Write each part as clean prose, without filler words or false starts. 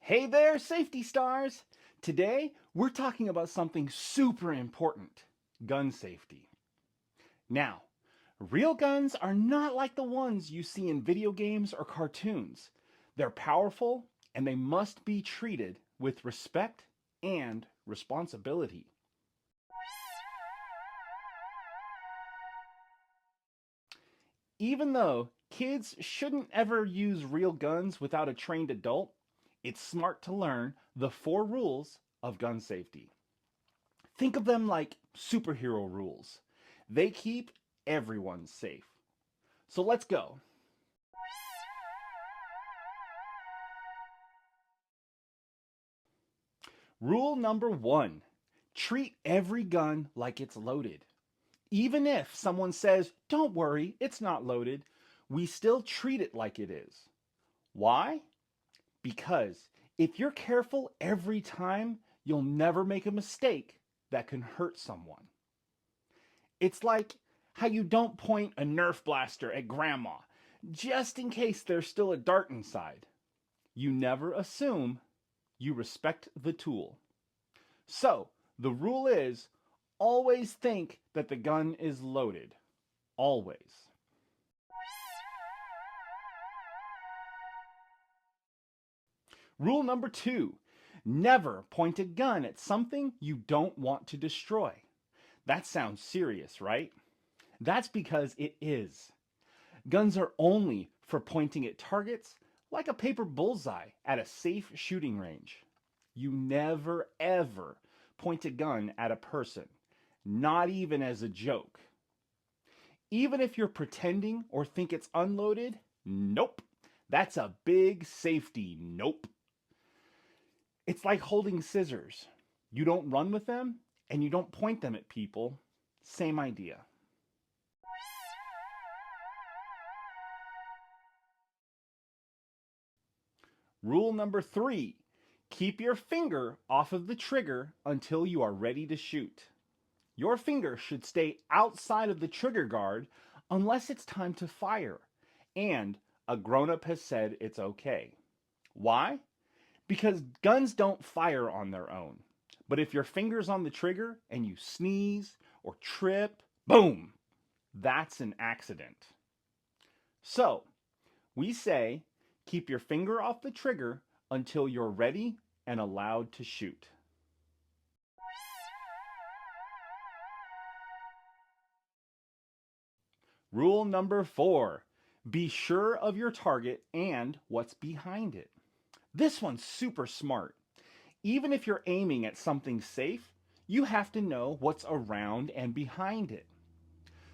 Hey there, safety stars! Today, we're talking about something super important, gun safety. Now, real guns are not like the ones you see in video games or cartoons. They're powerful and they must be treated with respect and responsibility. Even though kids shouldn't ever use real guns without a trained adult, it's smart to learn the 4 rules of gun safety. Think of them like superhero rules. They keep everyone safe. So let's go. Rule number 1. Treat every gun like it's loaded. Even if someone says, don't worry, it's not loaded, we still treat it like it is. Why? Because if you're careful every time, you'll never make a mistake that can hurt someone. It's like how you don't point a Nerf blaster at grandma just in case there's still a dart inside. You never assume, you respect the tool. So, the rule is always think that the gun is loaded. Always. Rule number 2. Never point a gun at something you don't want to destroy. That sounds serious, right? That's because it is. Guns are only for pointing at targets like a paper bullseye at a safe shooting range. You never ever point a gun at a person, not even as a joke. Even if you're pretending or think it's unloaded, nope. That's a big safety nope. It's like holding scissors. You don't run with them and you don't point them at people. Same idea. Rule number 3. Keep your finger off of the trigger until you are ready to shoot. Your finger should stay outside of the trigger guard unless it's time to fire and a grown-up has said it's okay. Why? Because guns don't fire on their own. But if your finger's on the trigger and you sneeze or trip, boom, that's an accident. So, we say keep your finger off the trigger until you're ready and allowed to shoot. Rule number 4. Be sure of your target and what's behind it. This one's super smart. Even if you're aiming at something safe, you have to know what's around and behind it.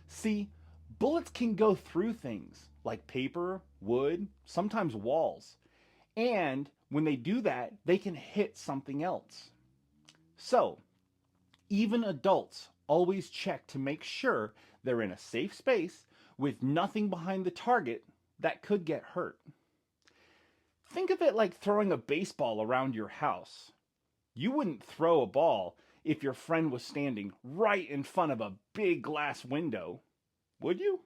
See, bullets can go through things like paper, wood, sometimes walls. And when they do that, they can hit something else. So, even adults always check to make sure they're in a safe space with nothing behind the target that could get hurt. Think of it like throwing a baseball around your house. You wouldn't throw a ball if your friend was standing right in front of a big glass window, would you?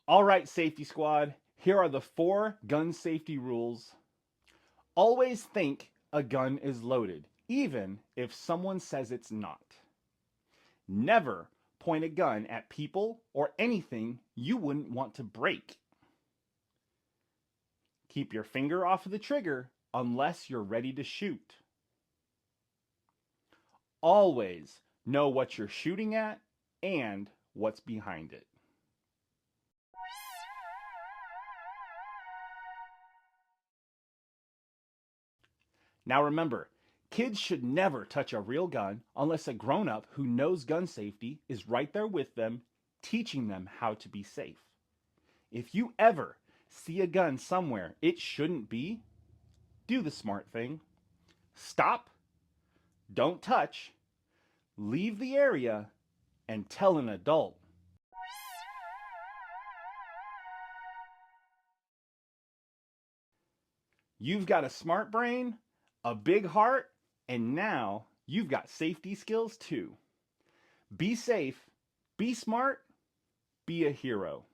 All right, safety squad, here are the 4 gun safety rules. Always think a gun is loaded, even if someone says it's not. Never point a gun at people or anything you wouldn't want to break. Keep your finger off of the trigger unless you're ready to shoot. Always know what you're shooting at and what's behind it. Now remember, kids should never touch a real gun unless a grown-up who knows gun safety is right there with them, teaching them how to be safe. If you ever see a gun somewhere it shouldn't be, do the smart thing. Stop, don't touch, leave the area, and tell an adult. You've got a smart brain, a big heart, and now you've got safety skills too. Be safe, be smart, be be a hero.